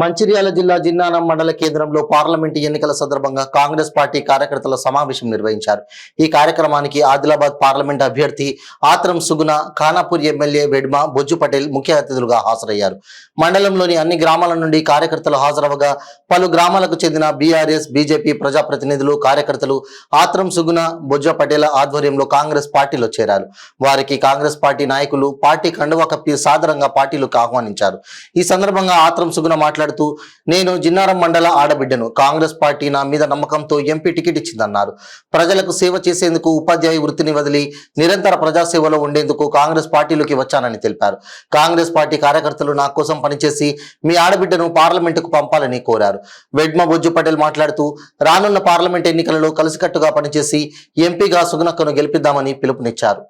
మంచిర్యాల జిల్లా జిన్నారం మండల కేంద్రంలో పార్లమెంటు ఎన్నికల సందర్భంగా కాంగ్రెస్ పార్టీ కార్యకర్తల సమావేశం నిర్వహించారు. ఈ కార్యక్రమానికి ఆదిలాబాద్ పార్లమెంట్ అభ్యర్థి ఆత్రం సుగుణ, ఖానాపూర్ ఎమ్మెల్యే వెడ్మ బొజ్జు పటేల్ ముఖ్య అతిథులుగా హాజరయ్యారు. మండలంలోని అన్ని గ్రామాల నుండి కార్యకర్తలు హాజరవగా పలు గ్రామాలకు చెందిన బీఆర్ఎస్, బీజేపీ ప్రజాప్రతినిధులు, కార్యకర్తలు ఆత్రం సుగుణ, బొజ్జు పటేల్ ఆధ్వర్యంలో కాంగ్రెస్ పార్టీలో చేరారు. వారికి కాంగ్రెస్ పార్టీ నాయకులు పార్టీ కండువా కప్పి సాదరంగా పార్టీలకు ఆహ్వానించారు. ఈ సందర్భంగా ఆత్రం సుగుణ మాట్లాడుతూ, నేను జిన్నారం మండల ఆడబిడ్డను, కాంగ్రెస్ పార్టీ నా మీద నమ్మకంతో ఎంపీ టికెట్ ఇచ్చిందన్నారు. ప్రజలకు సేవ చేసేందుకు ఉపాధ్యాయ వృత్తిని వదిలి నిరంతర ప్రజాసేవలో ఉండేందుకు కాంగ్రెస్ పార్టీలోకి వచ్చానని తెలిపారు. కాంగ్రెస్ పార్టీ కార్యకర్తలు నా కోసం పనిచేసి మీ ఆడబిడ్డను పార్లమెంటుకు పంపాలని కోరారు. వెడ్మ బొజ్జు పటేల్ మాట్లాడుతూ, రానున్న పార్లమెంట్ ఎన్నికలలో కలిసికట్టుగా పనిచేసి ఎంపీగా సుగుణక్కను గెలిపిద్దామని పిలుపునిచ్చారు.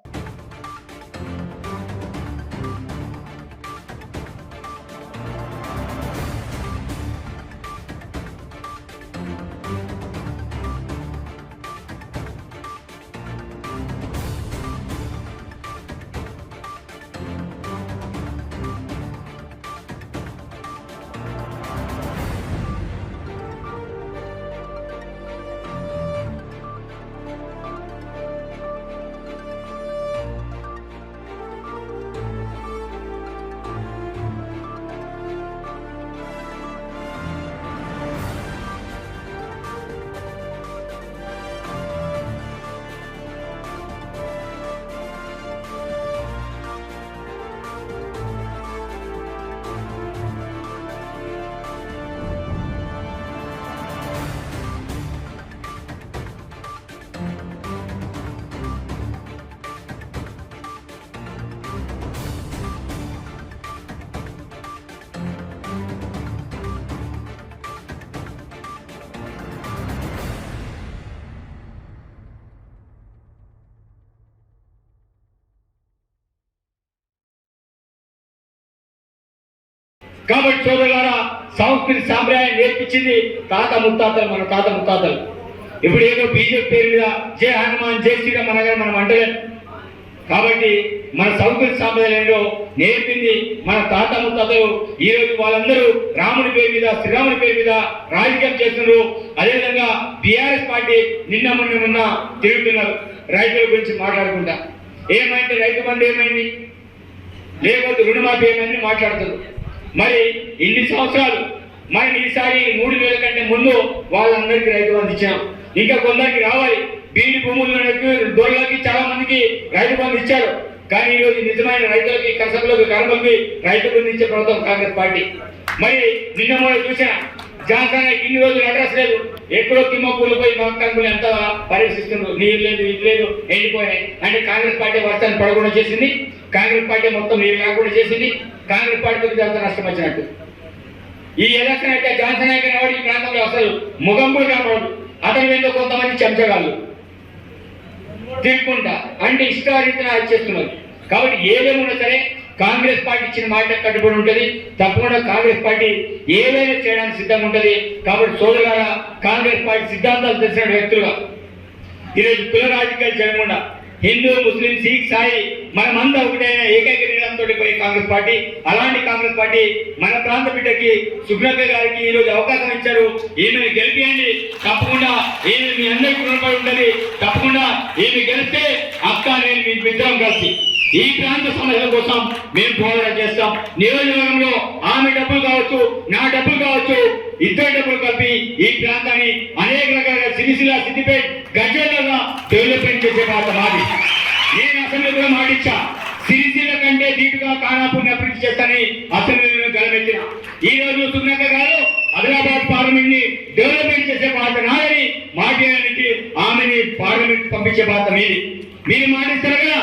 కాబట్టి సోదరులారా, సంస్కృతి సాంప్రదాయం నేర్పించింది తాత ముత్తాతలు, మన తాత ముత్తాతలు. ఇప్పుడు ఏదో బీజేపీ పేరు మీద జై హనుమాన్, జై శ్రీరామ్ అనగానే మనం అంటలేం. కాబట్టి మన సంస్కృతి సాంప్రదాయంలో నేర్పింది మన తాత ముత్తాతలు. ఈ రోజు వాళ్ళందరూ రాముని పేరు మీద, శ్రీరాముని పేరు మీద రాజకీయం చేస్తున్నారు. అదేవిధంగా బీఆర్ఎస్ పార్టీ నిన్న తిరుగుతున్నారు రైతుల గురించి మాట్లాడుకుంటా. ఏమైంది రైతు బంధు ఏమైంది, లేకపోతే రుణమాఫీ ఏమైంది మాట్లాడుతున్నారు. మరి ఇన్ని సంవత్సరాలు మనం ఈసారి 3,000 కంటే ముందు వాళ్ళందరికీ రైతు బంధు ఇచ్చాం. ఇంకా కొందరికి రావాలి. బీడి భూములకు, దొరలకి చాలా మందికి రైతు బంధు ఇచ్చారు. కానీ ఈరోజు నిజమైన రైతులకి, కర్షకులకు, కర్మలకి రైతు బంధు ఇచ్చే ప్రభుత్వం కాంగ్రెస్ పార్టీ. మరి నిన్న కూడా చూసా, జాన్సన్ ఇన్ని రోజులు అడ్రస్ లేదు, ఎక్కడో తిమ్మకూలు పోయి మక్కలు ఎంత పరీక్షిస్తున్నారు. నీరు లేదు, ఇది లేదు, ఎండిపోయినాయి. అంటే కాంగ్రెస్ పార్టీ వర్షాన్ని పడకుండా చేసింది, కాంగ్రెస్ పార్టీ మొత్తం నీరు లేకుండా చేసింది. కాంగ్రెస్ పార్టీకి అంత నష్టం వచ్చినట్టు. ఈ ఎలక్షన్ అయితే జాన్సన్ అయితే ఈ ప్రాంతంలో అసలు ముఖం కూడా కనబడదు. అతని మీద కొంతమంది చెంచగాళ్ళు తిరుగుకుంటా అంటే ఇష్టారీతిన చేస్తున్నారు. కాబట్టి ఏదేమన్నా సరే కాంగ్రెస్ పార్టీ ఇచ్చిన మాట కట్టుబడి ఉంటుంది. తప్పకుండా కాంగ్రెస్ పార్టీ ఏదైనా చేయడానికి సిద్ధంగా ఉంటుంది. కాబట్టి సోదరులారా, కాంగ్రెస్ పార్టీ సిద్ధాంతాలు తెలిసిన వ్యక్తులుగా ఈరోజు కుల రాజకీయాలు చేయకుండా హిందూ, ముస్లిం, సిక్, సాయి మనమంతా ఒకటే ఏకైక నిర్ణయంతో పోయి కాంగ్రెస్ పార్టీ. అలాంటి కాంగ్రెస్ పార్టీ మన ప్రాంత బిడ్డకి, సుగ్రత గారికి ఈరోజు అవకాశం ఇచ్చారు. ఈమెను గెలిపియండి. తప్పకుండా ఈమె మీ అందరికీ రుణపడి ఉంటుంది. తప్పకుండా ఈమె గెలిస్తే అక్క, నేను మీ మిత్రం కలిసి ఈ ప్రాంత సమస్యల కోసం మేము పోరాటం చేస్తాం. నియోజకవర్గంలో ఆమె డబ్బులు కావచ్చు, నా డబ్బులు కావచ్చు, ఇద్దరు డబ్బులు కలిపి ఈ ప్రాంతాన్ని అనేక రకాలుగా సిరిసిల్ల, సిద్దిపేట, గజ్వేల్గా డెవలప్మెంట్ చేసే బాధ్యత మాది. నేను అసెంబ్లీ కూడా మాటిచ్చా, సిరిసిల్ల కంటే దీటుగా ఖానాపూర్ని అభివృద్ధి చేస్తానని అసెంబ్లీలో గలమెత్తిన. ఈ రోజు సుగ్నక్క గారు ఆదిలాబాద్ పార్లమెంట్ ని డెవలప్మెంట్ చేసే బాధ్యత నాదని మాట్లాడడానికి, ఆమెని పార్లమెంట్ పంపించే బాధ్యత మీది. మీరు మాటిస్తారు కదా,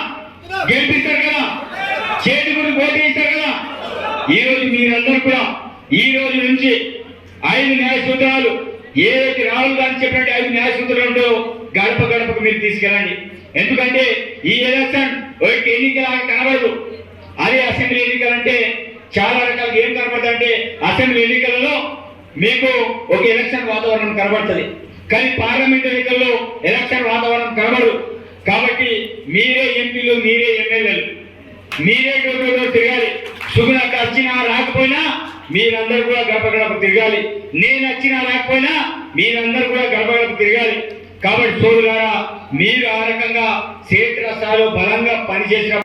గెలిపిస్తారు కదా, చేతి కూడా పోటీ ఇస్తారు కదా. ఈ రోజు మీరందరూ కూడా ఈ రోజు నుంచి 5 న్యాయ సూత్రాలు ఏదైతే రాహుల్ గాంధీ చెప్పినట్టు 5 న్యాయ సూత్రాలు ఉంటో గడప గడపకు మీరు తీసుకెళ్ళండి. ఎందుకంటే ఈ ఎలక్షన్ ఒక ఎన్నికల కనబడదు. అదే అసెంబ్లీ ఎన్నికలంటే చాలా రకాలుగా ఏం కనబడుతుందంటే, అసెంబ్లీ ఎన్నికలలో మీకు ఒక ఎలక్షన్ వాతావరణం కనబడుతుంది. కానీ పార్లమెంట్ ఎన్నికల్లో ఎలక్షన్ వాతావరణం కనబడదు. కాబట్టి మీరే ఎంపీలు, మీరే ఎమ్మెల్యేలు, మీరే డోర్ తిరగాలి. సుగుణకు వచ్చినా రాకపోయినా మీరందరూ కూడా గడప గడప తిరగాలి. నేను వచ్చినా రాకపోయినా మీరందరూ కూడా గడప గడప తిరగాలి. కాబట్టి సోదరులారా, మీరు ఆ రకంగా క్షేత్రస్థాయిలో బలంగా పనిచేసిన